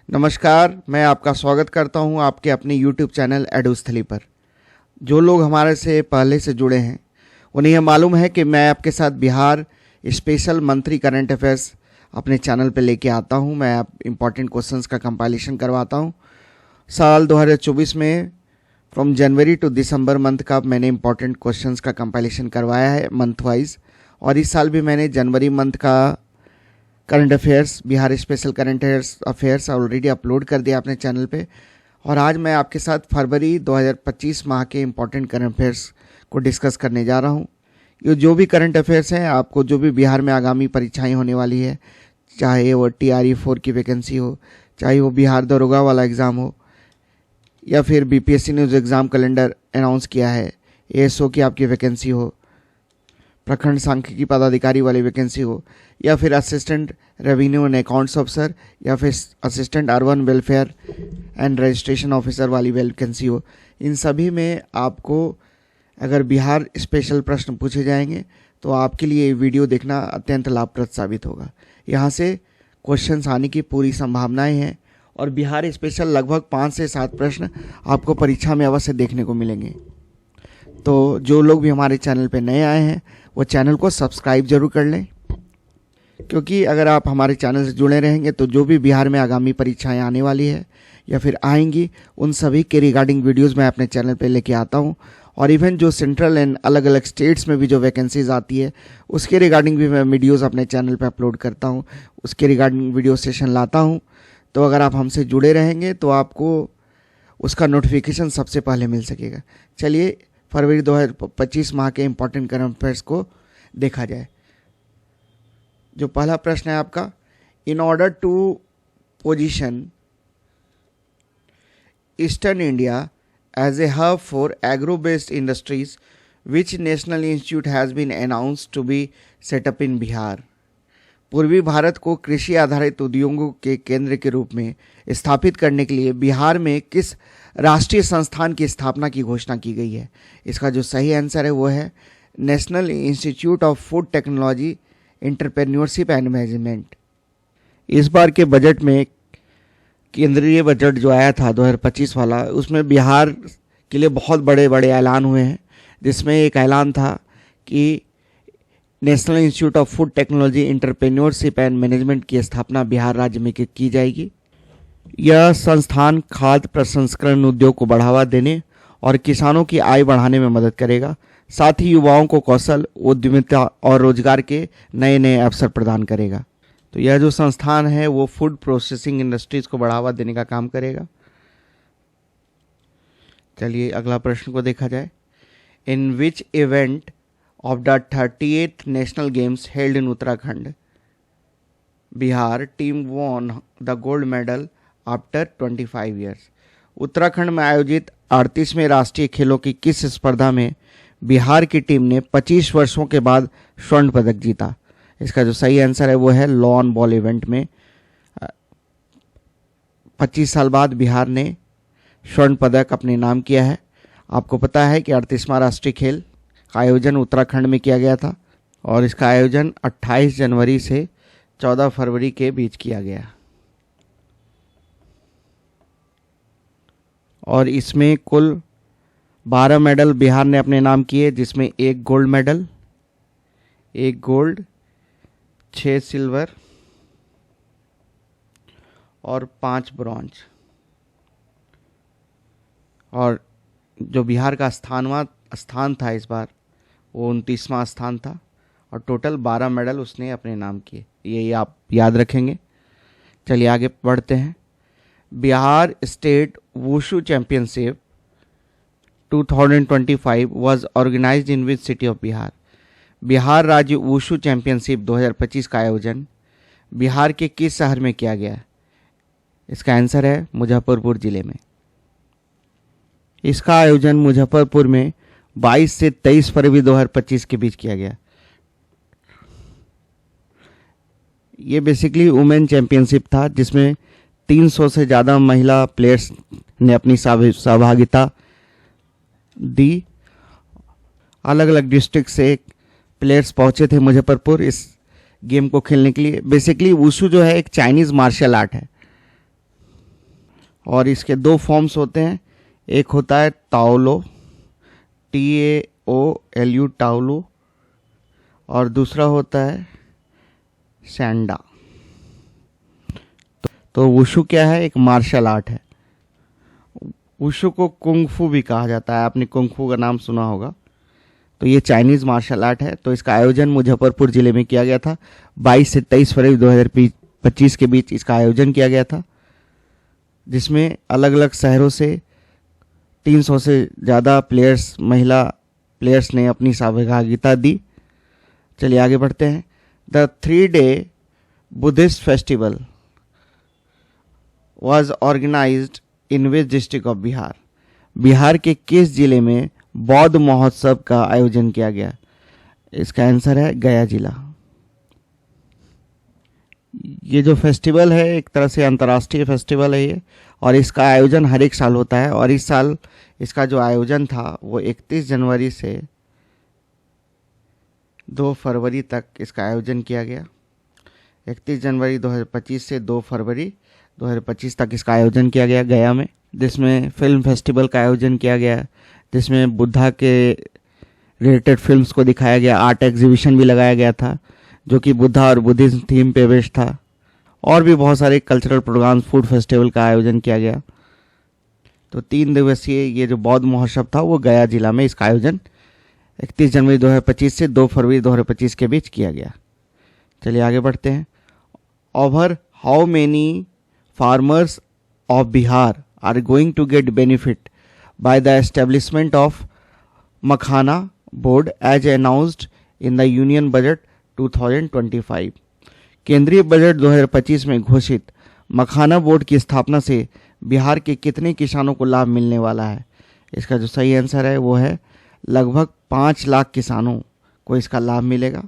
नमस्कार, मैं आपका स्वागत करता हूं आपके अपने YouTube चैनल एडुस्थली पर। जो लोग हमारे से पहले से जुड़े हैं उन्हें यह मालूम है कि मैं आपके साथ Bihar special monthly current affairs अपने चैनल पर लेके आता हूं। मैं आप इम्पॉर्टेंट क्वेश्चंस का कंपाइलेशन करवाता हूं। साल 2024 में from January to December month का मैंने इम्पॉर्टेंट क्वेश्चंस का कंपाइलेशन करवाया है मंथ वाइज, और इस साल भी मैंने जनवरी मंथ का current affairs, Bihar special current affairs already upload कर दिया अपने चैनल पे। और आज मैं आपके साथ फरवरी 2025 माह के इम्पॉर्टेंट करंट अफेयर्स को डिस्कस करने जा रहा हूँ। ये जो भी करंट अफेयर्स हैं, आपको जो भी बिहार में आगामी परीक्षाएं होने वाली है, चाहे वो TRE 4 की वैकेंसी हो, चाहे वो बिहार दरोगा वाला एग्ज़ाम हो, या फिर BPSC ने जो एग्ज़ाम कैलेंडर अनाउंस किया है, ASO की आपकी वैकेंसी हो, प्रखंड सांख्यिकी पदाधिकारी वाली वैकेंसी हो, या फिर assistant revenue and accounts officer, या फिर assistant urban welfare and registration officer वाली वैकेंसी हो, इन सभी में आपको अगर बिहार स्पेशल प्रश्न पूछे जाएंगे तो आपके लिए ये वीडियो देखना अत्यंत लाभप्रद साबित होगा। यहाँ से क्वेश्चंस आने की पूरी संभावनाएं हैं और बिहार स्पेशल लगभग 5 से 7 प्रश्न आपको परीक्षा में अवश्य देखने को मिलेंगे। तो जो लोग भी हमारे चैनल पे नए आए हैं वो चैनल को सब्सक्राइब जरूर कर लें, क्योंकि अगर आप हमारे चैनल से जुड़े रहेंगे तो जो भी बिहार में आगामी परीक्षाएं आने वाली है या फिर आएंगी, उन सभी के रिगार्डिंग वीडियोस मैं अपने चैनल पे लेके आता हूं। और इवन जो सेंट्रल एंड अलग अलग स्टेट्स में भी जो वैकेंसीज आती है उसके रिगार्डिंग भी मैं वीडियोस अपने चैनल पे अपलोड करता हूं, उसके रिगार्डिंग वीडियो सेशन लाता हूं। तो अगर आप हमसे जुड़े रहेंगे तो आपको उसका नोटिफिकेशन सबसे पहले मिल सकेगा। चलिए फरवरी 2025 माह के इम्पॉर्टेंट करंट अफेयर्स को देखा जाए। जो पहला प्रश्न है आपका, in order to position eastern India as a hub for agro based industries which national institute has been announced to be set up in Bihar. पूर्वी भारत को कृषि आधारित उद्योगों के केंद्र के रूप में स्थापित करने के लिए बिहार में किस राष्ट्रीय संस्थान की स्थापना की घोषणा की गई है? इसका जो सही आंसर है वो है national institute of food technology, entrepreneurship and management. इस बार के बजट में, केंद्रीय बजट जो आया था 2025 वाला, उसमें बिहार के लिए बहुत बड़े बड़े ऐलान हुए हैं, जिसमें एक ऐलान था कि national institute of food technology, entrepreneurship and management की स्थापना बिहार राज्य में की जाएगी। यह संस्थान खाद्य प्रसंस्करण उद्योग को बढ़ावा देने और किसानों की आय बढ़ाने में मदद करेगा। साथ ही युवाओं को कौशल, उद्यमिता और रोजगार के नए नए अवसर प्रदान करेगा। तो यह जो संस्थान है वो फूड प्रोसेसिंग इंडस्ट्रीज को बढ़ावा देने का काम करेगा। चलिए अगला प्रश्न को देखा जाए। In which event of the 38th National Games held in Uttarakhand, Bihar team won the gold medal after 25 years. Uttarakhand में आयोजित 38वें राष्ट्रीय खेलों की किस स्पर्धा में बिहार की टीम ने 25 वर्षों के बाद स्वर्ण पदक जीता? इसका जो सही आंसर है वो है लॉन बॉल इवेंट में 25 साल बाद बिहार ने स्वर्ण पदक अपने नाम किया है। आपको पता है कि 38वां राष्ट्रीय खेल का आयोजन उत्तराखंड में किया गया था और इसका आयोजन 28 जनवरी से 14 फरवरी के बीच किया गया, और इसमें कुल 12 मेडल बिहार ने अपने नाम किए, जिसमें 1 गोल्ड मेडल, 1 गोल्ड, 6 सिल्वर और 5 ब्रॉन्ज। और जो बिहार का स्थान था इस बार वो 29वां स्थान था, और टोटल 12 मेडल उसने अपने नाम किए। ये आप याद रखेंगे। चलिए आगे बढ़ते हैं। Bihar state wushu championship 2025 was organized in which city of Bihar. Bihar राज्य वुशु चैंपियनशिप 2025 का आयोजन बिहार के किस शहर में किया गया? इसका आंसर है मुजफ्फरपुर जिले में। इसका आयोजन मुजफ्फरपुर में 22 से 23 फरवरी 2025 के बीच किया गया। ये बेसिकली वुमेन चैंपियनशिप था, जिसमें 300 से ज़्यादा महिला प्लेयर्स ने अपनी सहभागिता दी। अलग अलग डिस्ट्रिक्ट से प्लेयर्स पहुंचे थे मुजफ्फरपुर इस गेम को खेलने के लिए। बेसिकली वुशु जो है एक चाइनीज़ मार्शल आर्ट है। और इसके दो फॉर्म्स होते हैं। एक होता है ताओलो, TAOLU, ताओलो, और दूसरा होता है सैंडा। तो वुशु क्या है? एक मार्शल आर्ट है। वुशु को कुंग-फू भी कहा जाता है, आपने कुंग-फू का नाम सुना होगा। तो ये चाइनीज मार्शल आर्ट है। तो इसका आयोजन मुजफ्फरपुर जिले में किया गया था। 22 से 23 फरवरी 2025 के बीच इसका आयोजन किया गया था, जिसमें अलग अलग शहरों से 300 से ज़्यादा महिला प्लेयर्स ने अपनी सहभागिता दी। चलिए आगे बढ़ते हैं। The 3-day Buddhist festival was organized in which district of Bihar? Bihar के किस जिले में बौद्ध महोत्सव का आयोजन किया गया? इसका आंसर है गया जिला। ये जो फेस्टिवल है एक तरह से अंतर्राष्ट्रीय फेस्टिवल है ये, और इसका आयोजन हर एक साल होता है। और इस साल इसका जो आयोजन था वो 31 जनवरी से 2 फरवरी तक इसका आयोजन किया गया। 31 जनवरी 2025 से 2 फरवरी 2025 तक इसका आयोजन किया गया गया में, जिसमें फिल्म फेस्टिवल का आयोजन किया गया, जिसमें बुद्धा के रिलेटेड फिल्म्स को दिखाया गया। आर्ट एग्जीबिशन भी लगाया गया था जो कि बुद्धा और बुद्धिज्म थीम पे बेस्ड था। और भी बहुत सारे कल्चरल प्रोग्राम्स, फूड फेस्टिवल का आयोजन किया गया। तो 3 दिवसीय ये जो बौद्ध महोत्सव था वो गया जिला में इसका आयोजन 31 जनवरी 2025 से 2 फरवरी 2025 के बीच किया गया। चलिए आगे बढ़ते हैं। Over how many farmers of Bihar are going to get benefit by the establishment of Makhana Board as announced in the Union Budget 2025? केंद्रीय बजट 2025 में घोषित मखाना बोर्ड की स्थापना से बिहार के कितने किसानों को लाभ मिलने वाला है? इसका जो सही आंसर है वो है लगभग 5 लाख किसानों को इसका लाभ मिलेगा।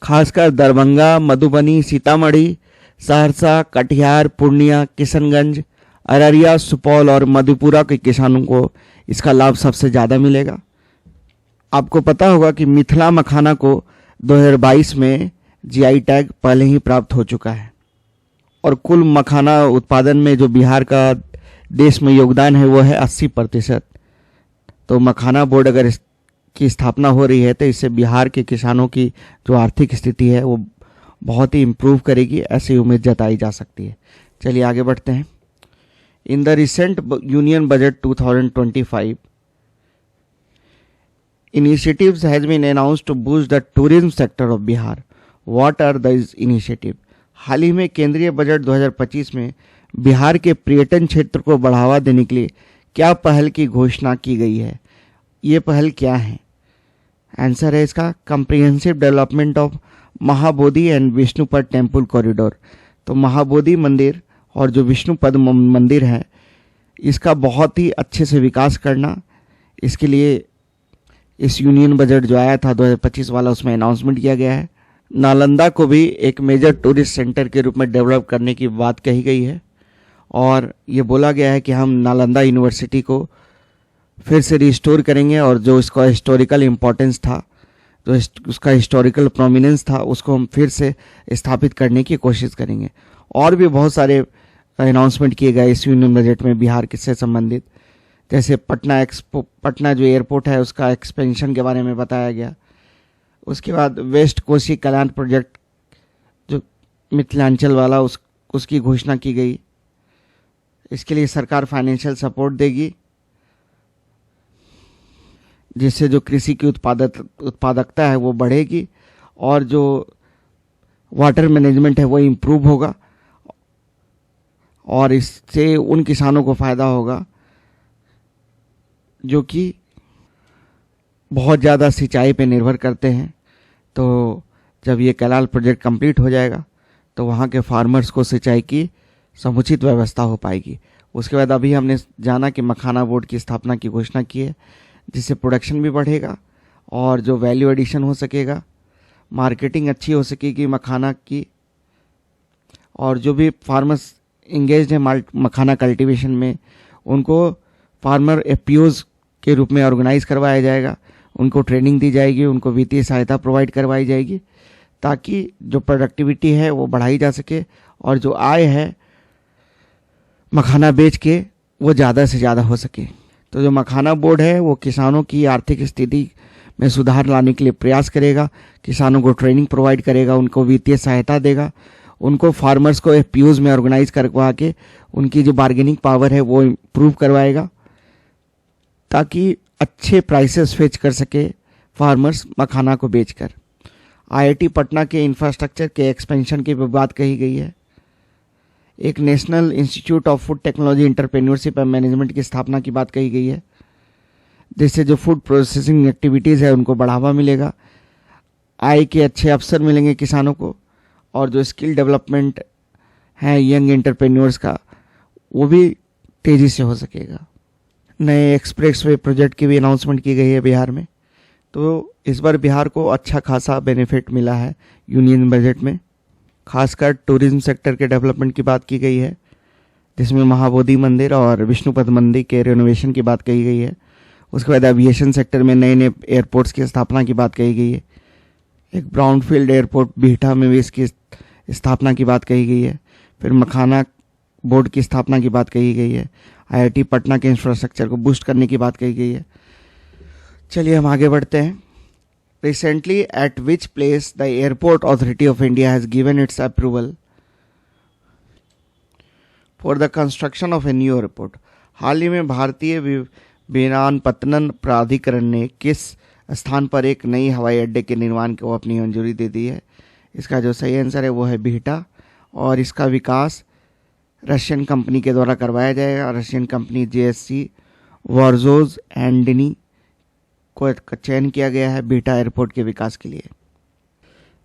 खासकर दरभंगा, मधुबनी, सीतामढ़ी, सहरसा, कटिहार, पूर्णिया, किशनगंज, अररिया, सुपौल और मधेपुरा के किसानों को इसका लाभ सबसे ज़्यादा मिलेगा। आपको पता होगा कि मिथिला मखाना को 2022 में GI टैग पहले ही प्राप्त हो चुका है, और कुल मखाना उत्पादन में जो बिहार का देश में योगदान है वो है 80%। तो मखाना बोर्ड अगर इसकी स्थापना हो रही है तो इससे बिहार के किसानों की जो आर्थिक स्थिति है वो बहुत ही इम्प्रूव करेगी, ऐसी उम्मीद जताई जा सकती है। चलिए आगे बढ़ते हैं। In the recent Union Budget 2025, initiatives has been announced to boost the tourism sector of Bihar. What are these initiatives? हाल ही में केंद्रीय बजट 2025 में बिहार के पर्यटन क्षेत्र को बढ़ावा देने के लिए क्या पहल की घोषणा की गई है? ये पहल क्या है? आंसर है इसका comprehensive development of Mahabodhi and Vishnupad temple corridor. तो महाबोधि मंदिर और जो विष्णुपद मंदिर है इसका बहुत ही अच्छे से विकास करना, इसके लिए इस यूनियन बजट जो आया था 2025 वाला उसमें अनाउंसमेंट किया गया है। नालंदा को भी एक मेजर टूरिस्ट सेंटर के रूप में डेवलप करने की बात कही गई है, और ये बोला गया है कि हम नालंदा यूनिवर्सिटी को फिर से रिस्टोर करेंगे और जो इसका हिस्टोरिकल इम्पोर्टेंस था, जो उसका हिस्टोरिकल प्रोमिनेंस था, उसको हम फिर से स्थापित करने की कोशिश करेंगे। और भी बहुत सारे अनाउंसमेंट किए गए इस यूनियन बजट में बिहार से संबंधित, जैसे पटना जो एयरपोर्ट है उसका एक्सपेंशन के बारे में बताया गया। उसके बाद वेस्ट कोसी कल्याण प्रोजेक्ट जो मिथिलांचल वाला उसकी घोषणा की गई। इसके लिए सरकार फाइनेंशियल सपोर्ट देगी, जिससे जो कृषि की उत्पादकता है वो बढ़ेगी और जो वाटर मैनेजमेंट है वो इम्प्रूव होगा, और इससे उन किसानों को फ़ायदा होगा जो कि बहुत ज़्यादा सिंचाई पे निर्भर करते हैं। तो जब ये कैनाल प्रोजेक्ट कंप्लीट हो जाएगा तो वहाँ के फार्मर्स को सिंचाई की समुचित व्यवस्था हो पाएगी। उसके बाद अभी हमने जाना कि मखाना बोर्ड की स्थापना की घोषणा की है, जिससे प्रोडक्शन भी बढ़ेगा और जो वैल्यू एडिशन हो सकेगा, मार्केटिंग अच्छी हो सकेगी मखाना की, और जो भी फार्मर्स इंगेज्ड है मखाना कल्टीवेशन में उनको फार्मर FPOs के रूप में ऑर्गेनाइज करवाया जाएगा, उनको ट्रेनिंग दी जाएगी, उनको वित्तीय सहायता प्रोवाइड करवाई जाएगी, ताकि जो प्रोडक्टिविटी है वो बढ़ाई जा सके और जो आय है मखाना बेच के वो ज़्यादा से ज़्यादा हो सके। तो जो मखाना बोर्ड है वो किसानों की आर्थिक स्थिति में सुधार लाने के लिए प्रयास करेगा, किसानों को ट्रेनिंग प्रोवाइड करेगा, उनको वित्तीय सहायता देगा, उनको फार्मर्स को एफपीओज में ऑर्गेनाइज करवा के उनकी जो बार्गेनिंग पावर है वो इम्प्रूव करवाएगा, ताकि अच्छे प्राइसेस फेच कर सके फार्मर्स मखाना को बेचकर। आईआईटी पटना के इंफ्रास्ट्रक्चर के एक्सपेंशन की भी बात कही गई है। एक national institute of food technology entrepreneurship and management की स्थापना की बात कही गई है, जिससे जो फूड प्रोसेसिंग एक्टिविटीज़ है उनको बढ़ावा मिलेगा, आय के अच्छे अवसर मिलेंगे किसानों को, और जो स्किल डेवलपमेंट है यंग एंटरप्रेन्योर्स का वो भी तेज़ी से हो सकेगा। नए एक्सप्रेसवे प्रोजेक्ट की भी अनाउंसमेंट की गई है बिहार में। तो इस बार बिहार को अच्छा खासा बेनिफिट मिला है यूनियन बजट में। खासकर टूरिज्म सेक्टर के डेवलपमेंट की बात की गई है, जिसमें महाबोधि मंदिर और विष्णुपद मंदिर के रेनोवेशन की बात कही गई है। उसके बाद एविएशन सेक्टर में नए नए एयरपोर्ट्स की स्थापना की बात कही गई है। एक ब्राउनफील्ड एयरपोर्ट बिहटा में भी इसकी स्थापना की बात कही गई है। फिर मखाना बोर्ड की स्थापना की बात कही गई है। आईआईटी पटना के इंफ्रास्ट्रक्चर को बूस्ट करने की बात कही गई है। चलिए हम आगे बढ़ते हैं। Recently at which place the airport authority of India has given its approval for the construction of a new airport. हाल ही में भारतीय विमानपत्तन प्राधिकरण ने किस स्थान पर एक नई हवाई अड्डे के निर्माण को अपनी मंजूरी दे दी है? इसका जो सही आंसर है वो है बिहटा, और इसका विकास रशियन कंपनी के द्वारा करवाया जाएगा। रशियन कंपनी जेएससी वर्जोज एंडनी को चयन किया गया है बिहटा एयरपोर्ट के विकास के लिए।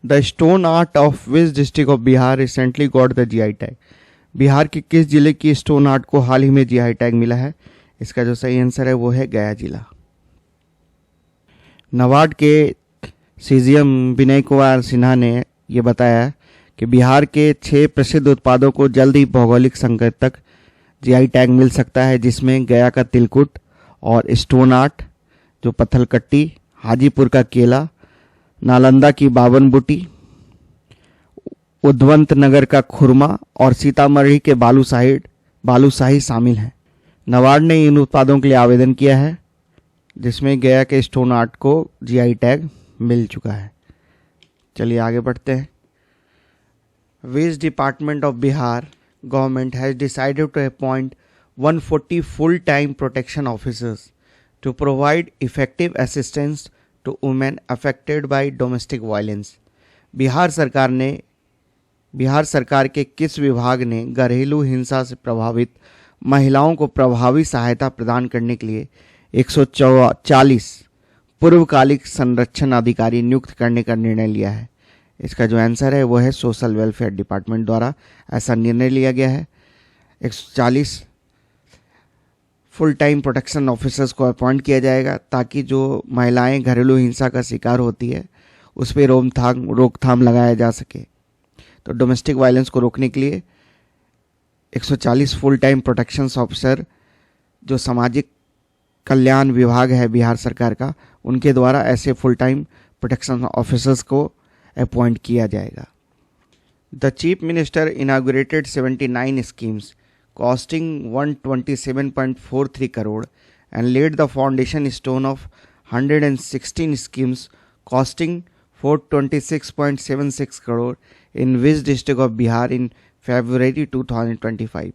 The stone art of which district of Bihar recently got the GI tag. Bihar के किस जिले की स्टोन आर्ट को हाल ही में जीआई टैग मिला है? इसका जो सही आंसर है वो है गया जिला। नबार्ड के सीजीएम विनय कुमार सिन्हा ने ये बताया कि बिहार के 6 प्रसिद्ध उत्पादों को जल्द ही भौगोलिक संकेत तक जीआई टैग मिल सकता है, जिसमें गया का तिलकुट और स्टोन आर्ट जो पत्थलकट्टी, हाजीपुर का केला, नालंदा की बावन बूटी, उद्वंत नगर का खुरमा और सीतामढ़ी के बालूशाही शामिल हैं। नबार्ड ने इन उत्पादों के लिए आवेदन किया है, जिसमें गया के स्टोन आर्ट को जीआई टैग मिल चुका है। चलिए आगे बढ़ते हैं। Which department of Bihar government has decided to appoint 140 full time protection officers to provide effective assistance to women affected by domestic violence। Bihar सरकार के किस विभाग ने घरेलू हिंसा से प्रभावित महिलाओं को प्रभावी सहायता प्रदान करने के लिए 140 पूर्वकालिक संरक्षण अधिकारी नियुक्त करने का निर्णय लिया है? इसका जो आंसर है वो है सोशल वेलफेयर डिपार्टमेंट द्वारा ऐसा निर्णय लिया गया है। 140 फुल टाइम प्रोटेक्शन ऑफिसर्स को अपॉइंट किया जाएगा, ताकि जो महिलाएं घरेलू हिंसा का शिकार होती है उस पर रोकथाम लगाया जा सके। तो डोमेस्टिक वायलेंस को रोकने के लिए 140 फुल टाइम प्रोटेक्शन ऑफिसर जो सामाजिक कल्याण विभाग है बिहार सरकार का, उनके द्वारा ऐसे फुल टाइम प्रोटेक्शन ऑफिसर्स को अपॉइंट किया जाएगा। The chief minister inaugurated 79 schemes costing 127.43 crore and laid the foundation stone of 116 schemes costing 426.76 crore in which district of Bihar in February 2025।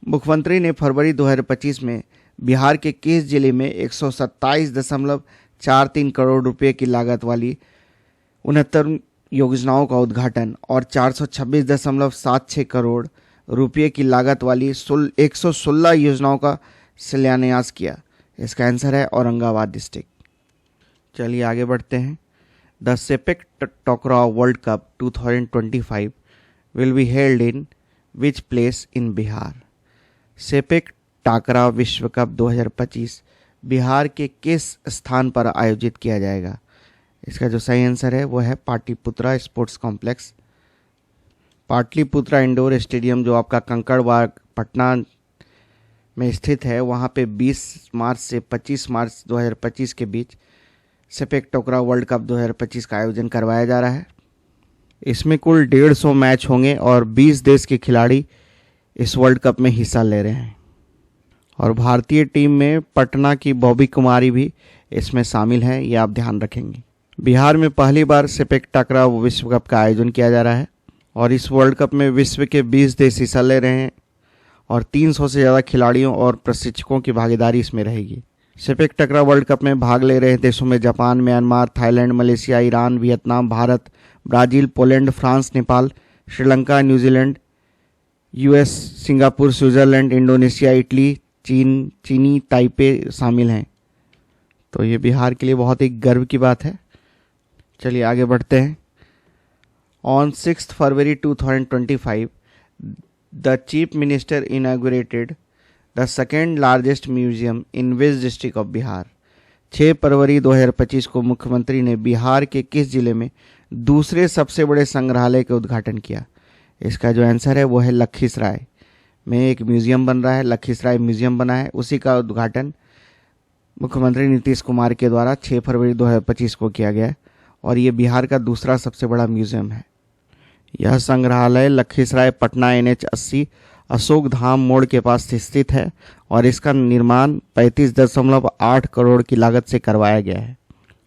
मुख्यमंत्री ने फरवरी 2025 में बिहार के किस जिले में 127.43 करोड़ रुपए की लागत वाली 69 योजनाओं का उद्घाटन और 426.76 करोड़ रुपये की लागत वाली 116 योजनाओं का शिलान्यास किया? इसका आंसर है औरंगाबाद डिस्ट्रिक्ट। चलिए आगे बढ़ते हैं। The sepak takraw world cup 2025 will be held in which place in Bihar? Sepak takraw विश्व कप 2025 बिहार के किस स्थान पर आयोजित किया जाएगा? इसका जो सही आंसर है वो है Pataliputra sports complex. Pataliputra indoor stadium जो आपका कंकड़बाग पटना में स्थित है, वहाँ पे 20 मार्च से 25 मार्च 2025 के बीच सेपेक टकरा वर्ल्ड कप 2025 का आयोजन करवाया जा रहा है। इसमें कुल 150 मैच होंगे और 20 देश के खिलाड़ी इस वर्ल्ड कप में हिस्सा ले रहे हैं। और भारतीय टीम में पटना की बॉबी कुमारी भी इसमें शामिल हैं, ये आप ध्यान रखेंगे। बिहार में पहली बार सेपक टकरा विश्व कप का आयोजन किया जा रहा है और इस वर्ल्ड कप में विश्व के 20 देश हिस्सा ले रहे हैं और 300 से ज़्यादा खिलाड़ियों और प्रशिक्षकों की भागीदारी इसमें रहेगी। सेपक टकरा वर्ल्ड कप में भाग ले रहे देशों में Japan, Myanmar, Thailand, Malaysia, Iran, Vietnam, Bharat, Brazil, Poland, France, Nepal, Sri Lanka, New Zealand, US, Singapore, Switzerland, Indonesia, Italy, चीनी ताइपे शामिल हैं। तो ये बिहार के लिए बहुत ही गर्व की बात है। चलिए आगे बढ़ते हैं। On 6 February 2025 the chief minister inaugurated the second largest museum in which district of Bihar. 6 फरवरी 2025 को मुख्यमंत्री ने बिहार के किस जिले में दूसरे सबसे बड़े संग्रहालय का उद्घाटन किया? इसका जो आंसर है वो है लखीसराय में एक म्यूजियम बन रहा है, लखीसराय म्यूजियम बना है, उसी का उद्घाटन मुख्यमंत्री नीतीश कुमार के द्वारा 6 फरवरी 2025 को किया गया और ये बिहार का दूसरा सबसे बड़ा म्यूजियम है। यह संग्रहालय लखीसराय पटना NH 80 अशोक धाम मोड़ के पास स्थित है और इसका निर्माण 35.8 करोड़ की लागत से करवाया गया है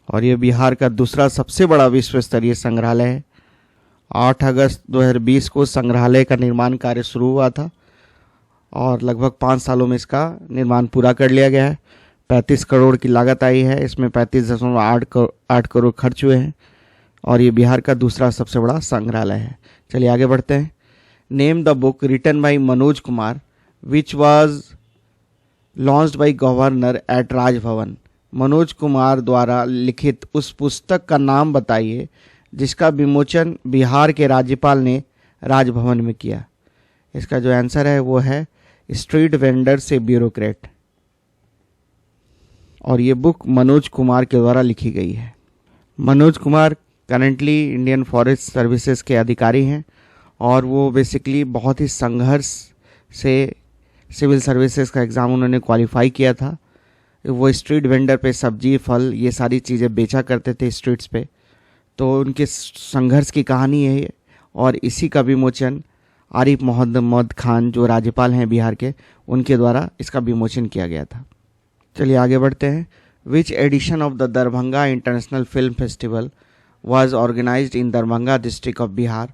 और यह बिहार का दूसरा सबसे बड़ा विश्व स्तरीय संग्रहालय है। 8 अगस्त 2020 को संग्रहालय का निर्माण कार्य शुरू हुआ था और लगभग 5 सालों में इसका निर्माण पूरा कर लिया गया है। 35 करोड़ की लागत आई है, इसमें 35.8 करोड़ खर्च हुए हैं और ये बिहार का दूसरा सबसे बड़ा संग्रहालय है। चलिए आगे बढ़ते हैं। Name the book written by Manoj Kumar which was launched by governor at Rajbhavan. Manoj Kumar द्वारा लिखित उस पुस्तक का नाम बताइए जिसका विमोचन बिहार के राज्यपाल ने राजभवन में किया। इसका जो आंसर है वो है स्ट्रीट वेंडर से ब्यूरोक्रेट और ये बुक मनोज कुमार के द्वारा लिखी गई है। Manoj Kumar currently Indian forest services के अधिकारी हैं और वो बेसिकली बहुत ही संघर्ष से सिविल सर्विसेज का एग्ज़ाम उन्होंने क्वालिफाई किया था। वो स्ट्रीट वेंडर पे सब्जी, फल, ये सारी चीज़ें बेचा करते थे स्ट्रीट्स पे। तो उनके संघर्ष की कहानी है ये और इसी का विमोचन आरिफ मोहम्मद खान जो राज्यपाल हैं बिहार के, उनके द्वारा इसका विमोचन किया गया था। चलिए आगे बढ़ते हैं। Which edition of the Darbhanga international film festival was organized in Darbhanga district of Bihar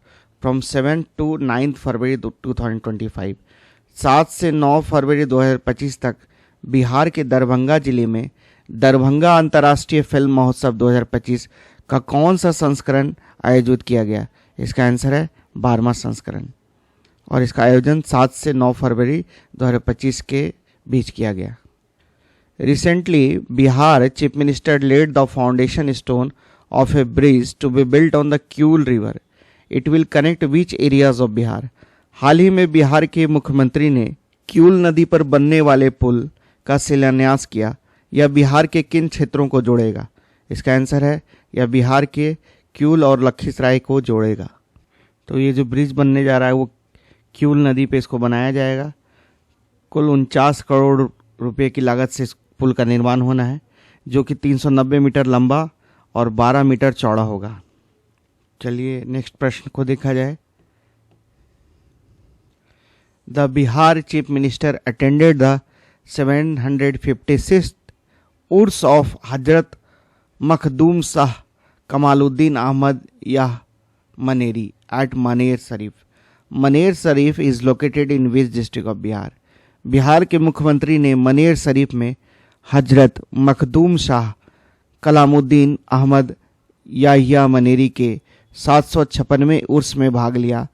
from 7 to 9 फरवरी 2025। 7 से 9 फरवरी 2025 तक बिहार के दरभंगा जिले में दरभंगा अंतर्राष्ट्रीय फिल्म महोत्सव 2025 का कौन सा संस्करण आयोजित किया गया? इसका आंसर है 12वां संस्करण और इसका आयोजन 7 से 9 फरवरी 2025 के बीच किया गया। Recently, Bihar Chief Minister laid the foundation stone of a bridge to be built on the Kyul River. It will connect which areas of Bihar? हाल ही में बिहार के मुख्यमंत्री ने क्यूल नदी पर बनने वाले पुल का शिलान्यास किया। यह बिहार के किन क्षेत्रों को जोड़ेगा? इसका आंसर है यह बिहार के क्यूल और लखीसराय को जोड़ेगा। तो ये जो ब्रिज बनने जा रहा है वो क्यूल नदी पे इसको बनाया जाएगा। कुल 49 करोड़ रुपए की लागत से इस पुल का निर्माण होना है जो कि 390 मीटर लंबा और 12 मीटर चौड़ा होगा। चलिए नेक्स्ट प्रश्न को देखा जाए। The Bihar chief minister attended the 756th Urs of Hazrat Makhdoom Shah Kamaluddin Ahmad Yahya Maneri at Maner Sharif. Maner Sharif is located in which district of Bihar? Bihar के मुख्यमंत्री ने मनेर शरीफ में हजरत मखदूम शाह कलामुद्दीन अहमद याहिया मनेरी के 756वें उर्स में भाग लिया।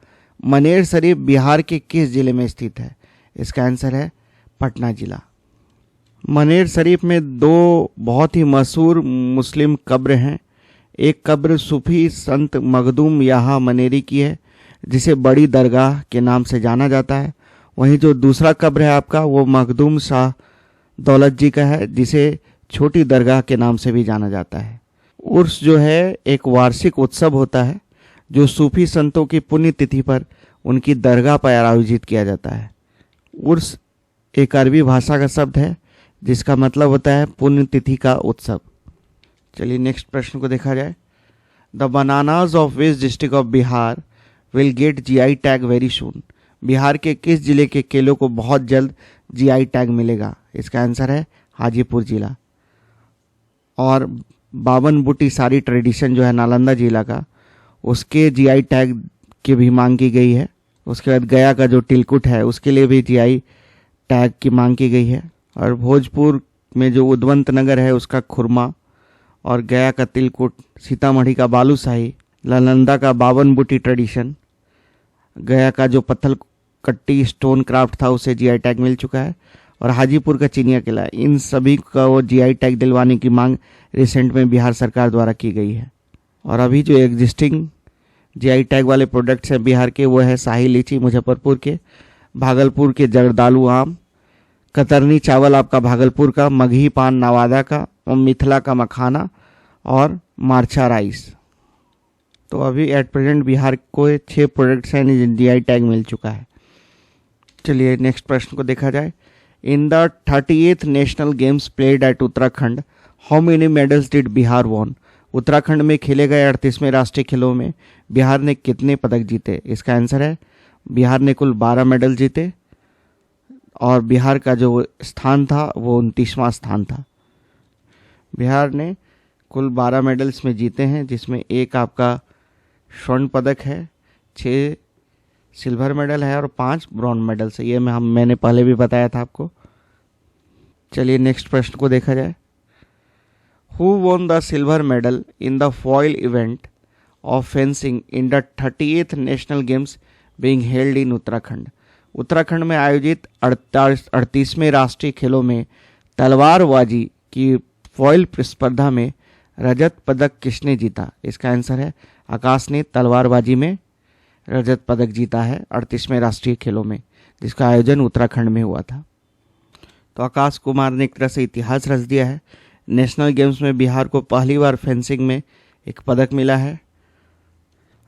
मनेर शरीफ बिहार के किस जिले में स्थित है? इसका आंसर है पटना जिला। मनेर शरीफ में 2 बहुत ही मशहूर मुस्लिम कब्र हैं। एक कब्र सूफी संत मखदूम याहा मनेरी की है जिसे बड़ी दरगाह के नाम से जाना जाता है। वहीं जो दूसरा कब्र है आपका वो मखदूम शाह दौलत जी का है जिसे छोटी दरगाह के नाम से भी जाना जाता है। उर्स जो है एक वार्षिक उत्सव होता है जो सूफी संतों की पुण्यतिथि पर उनकी दरगाह पर आयोजित किया जाता है। उर्स एक अरबी भाषा का शब्द है जिसका मतलब होता है पुण्यतिथि का उत्सव। चलिए नेक्स्ट प्रश्न को देखा जाए। The bananas of which district of Bihar will get GI tag very soon. Bihar के किस जिले के केलों को बहुत जल्द जीआई टैग मिलेगा? इसका आंसर है हाजीपुर जिला। और बावन बूटी साड़ी ट्रेडिशन जो है नालंदा जिला का, उसके जीआई टैग की भी मांग की गई है। उसके बाद गया का जो तिलकुट है उसके लिए भी जीआई टैग की मांग की गई है। और भोजपुर में जो उद्वंत नगर है उसका खुरमा, और गया का तिलकुट, सीतामढ़ी का बालूशाही, नालंदा का बावन बूटी ट्रेडिशन, गया का जो पत्थल कट्टी स्टोन क्राफ्ट था उसे जीआई टैग मिल चुका है, और हाजीपुर का चिनिया किला, इन सभी का वो जीआई टैग दिलवाने की मांग रिसेंट में बिहार सरकार द्वारा की गई है। और अभी जो एग्जिस्टिंग जीआई टैग वाले प्रोडक्ट्स हैं बिहार के, वो है शाही लीची मुजफ्फरपुर के, भागलपुर के जर्दालू आम, कतरनी चावल आपका भागलपुर का, मगही पान नवादा का, और मिथिला का मखाना, और मार्चा राइस। तो अभी एट प्रेजेंट बिहार को 6 प्रोडक्ट्स हैं जिन जीआई टैग मिल चुका है। चलिए नेक्स्ट प्रश्न को देखा जाए। In the 38th national games played at Uttarakhand, how many medals did Bihar won? Uttarakhand में खेले गए 38वें राष्ट्रीय खेलों में बिहार ने कितने पदक जीते? इसका आंसर है बिहार ने कुल 12 मेडल जीते, और बिहार का जो स्थान था वो 29वां स्थान था। बिहार ने कुल 12 मेडल्स में जीते हैं, जिसमें एक आपका स्वर्ण पदक है, 6 सिल्वर मेडल है और 5 ब्रॉन्ज मेडल्स है। ये मैंने पहले भी बताया था आपको। चलिए नेक्स्ट प्रश्न को देखा जाए। Who won the silver medal in the foil event of fencing in the 38th national games being held in Uttarakhand? Uttarakhand में आयोजित 38वें राष्ट्रीय खेलों में तलवारबाजी की फॉइल स्पर्धा में रजत पदक किसने जीता? इसका आंसर है आकाश ने तलवारबाजी में रजत पदक जीता है 38वें राष्ट्रीय खेलों में, जिसका आयोजन उत्तराखंड में हुआ था। तो आकाश कुमार ने एक तरह से इतिहास रच दिया है। नेशनल गेम्स में बिहार को पहली बार फेंसिंग में एक पदक मिला है,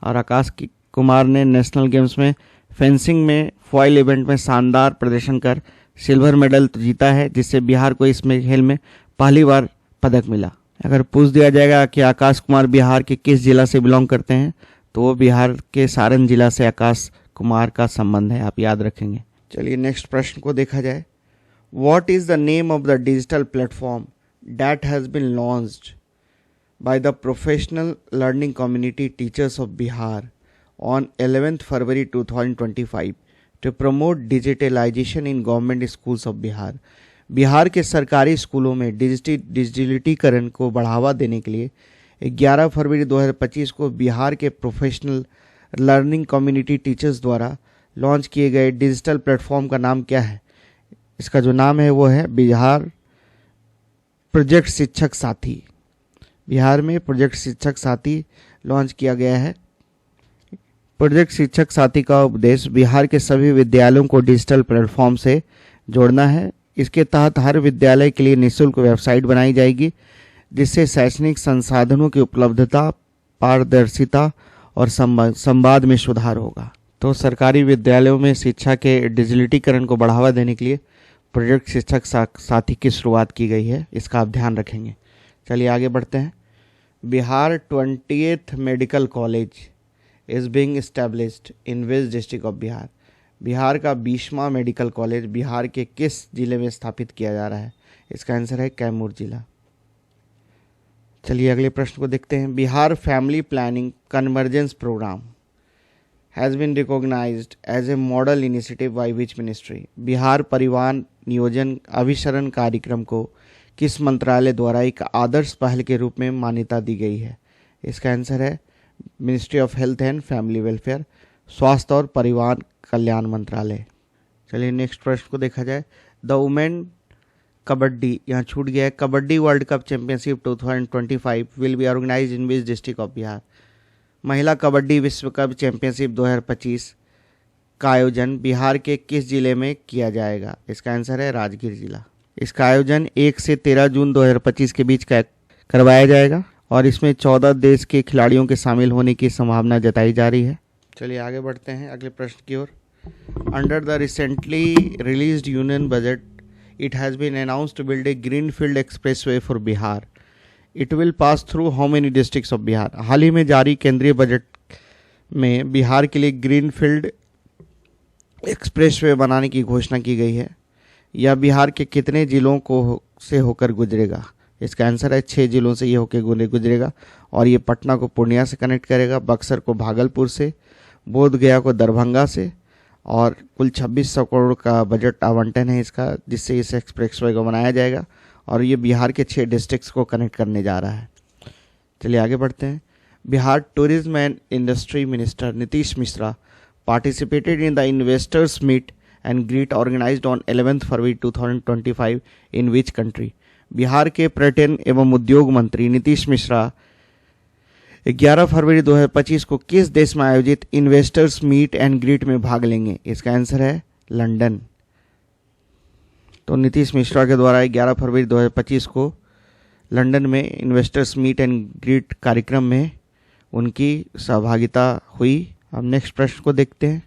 और आकाश कुमार ने नेशनल गेम्स में फेंसिंग में फॉइल इवेंट में शानदार प्रदर्शन कर सिल्वर मेडल तो जीता है, जिससे बिहार को इसमें खेल में पहली बार पदक मिला। अगर पूछ दिया जाएगा कि आकाश कुमार बिहार के किस जिला से बिलोंग करते हैं, तो वो बिहार के सारण जिला से आकाश कुमार का संबंध है, आप याद रखेंगे। चलिए नेक्स्ट प्रश्न को देखा जाए। What is the name of the digital platform that has been launched by the professional learning community teachers of Bihar on 11th February 2025 to promote digitalization in government schools of Bihar? Bihar के सरकारी स्कूलों में डिजिटलीकरण को बढ़ावा देने के लिए 11 फरवरी 2025 को बिहार के प्रोफेशनल लर्निंग कम्युनिटी टीचर्स द्वारा लॉन्च किए गए डिजिटल प्लेटफॉर्म का नाम क्या है? इसका जो नाम है वो है बिहार प्रोजेक्ट शिक्षक साथी। बिहार में प्रोजेक्ट शिक्षक साथी लॉन्च किया गया है। प्रोजेक्ट शिक्षक साथी का उद्देश्य बिहार के सभी विद्यालयों को डिजिटल प्लेटफॉर्म से जोड़ना है। इसके तहत हर विद्यालय के लिए निःशुल्क वेबसाइट बनाई जाएगी, जिससे शैक्षणिक संसाधनों की उपलब्धता, पारदर्शिता और संवाद में सुधार होगा। तो सरकारी विद्यालयों में शिक्षा के डिजिटलीकरण को बढ़ावा देने के लिए प्रोजेक्ट शिक्षक साथी की शुरुआत की गई है, इसका आप ध्यान रखेंगे। चलिए आगे बढ़ते हैं। Bihar 20th medical college is being established in which district of Bihar? Bihar का 20वां मेडिकल कॉलेज बिहार के किस जिले में स्थापित किया जा रहा है? इसका आंसर है कैमूर जिला। चलिए अगले प्रश्न को देखते हैं। Bihar family planning convergence program has been recognized as a model initiative by which ministry? Bihar परिवार नियोजन अभिसरण कार्यक्रम को किस मंत्रालय द्वारा एक आदर्श पहल के रूप में मान्यता दी गई है? इसका आंसर है ministry of health and family welfare, स्वास्थ्य और परिवार कल्याण मंत्रालय। चलिए नेक्स्ट प्रश्न को देखा जाए। द वुमेन कबड्डी, यहाँ छूट गया है, kabaddi world cup championship 2025 will be organized in which district of Bihar? महिला कबड्डी विश्व कप चैंपियनशिप 2025 का आयोजन बिहार के किस जिले में किया जाएगा? इसका आंसर है राजगीर जिला। इसका आयोजन 1 से 13 जून 2025 के बीच करवाया जाएगा, और इसमें 14 देश के खिलाड़ियों के शामिल होने की संभावना जताई जा रही है। चलिए आगे बढ़ते हैं अगले प्रश्न की ओर। Under the recently released union budget it has been announced to build a greenfield expressway for Bihar. It will pass through how many districts of Bihar? हाल ही में जारी केंद्रीय बजट में बिहार के लिए ग्रीनफील्ड एक्सप्रेसवे बनाने की घोषणा की गई है। यह बिहार के कितने जिलों से होकर गुजरेगा? इसका आंसर है 6 जिलों से ये होकर गुजरेगा और ये पटना को पूर्णिया से कनेक्ट करेगा, बक्सर को भागलपुर से, बोध गया को दरभंगा से, और कुल 2600 करोड़ का बजट आवंटन है इसका, जिससे इस एक्सप्रेसवे को बनाया जाएगा और ये बिहार के 6 डिस्ट्रिक्ट्स को कनेक्ट करने जा रहा है। चलिए आगे बढ़ते हैं। Bihar tourism and industry minister Nitish Mishra participated in the investors meet and greet organized on 11th February 2025 in which country? Bihar के पर्यटन एवं उद्योग मंत्री नीतीश मिश्रा 11 फरवरी 2025 को किस देश में आयोजित इन्वेस्टर्स मीट एंड ग्रीट में भाग लेंगे? इसका आंसर है लंदन। तो नीतीश मिश्रा के द्वारा 11 फरवरी 2025 को लंदन में इन्वेस्टर्स मीट एंड ग्रीट कार्यक्रम में उनकी सहभागिता हुई। अब नेक्स्ट प्रश्न को देखते हैं।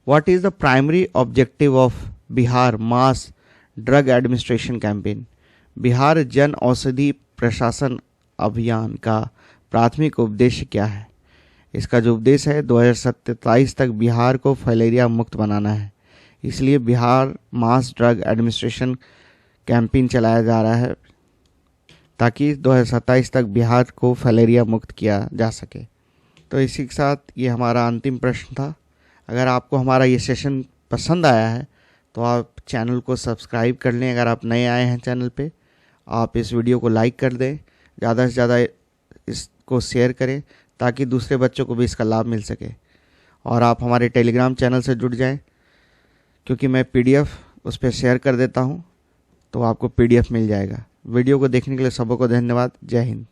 What is the primary objective of Bihar mass drug administration campaign? Bihar Jan Aushadhi प्रशासन अभियान का प्राथमिक उद्देश्य क्या है? इसका जो उद्देश्य है 2027 तक बिहार को फलेरिया मुक्त बनाना है, इसलिए Bihar mass drug administration campaign चलाया जा रहा है ताकि 2027 तक बिहार को फलेरिया मुक्त किया जा सके। तो इसी के साथ ये हमारा अंतिम प्रश्न था। अगर आपको हमारा ये सेशन पसंद आया है तो आप चैनल को सब्सक्राइब कर लें। अगर आप नए आए हैं चैनल पे, आप इस वीडियो को लाइक कर दें, ज़्यादा से ज़्यादा इसको शेयर करें ताकि दूसरे बच्चों को भी इसका लाभ मिल सके। और आप हमारे टेलीग्राम चैनल से जुड़ जाएं, क्योंकि मैं PDF उस पर शेयर कर देता हूं, तो आपको PDF मिल जाएगा। वीडियो को देखने के लिए सबको धन्यवाद। जय हिंद।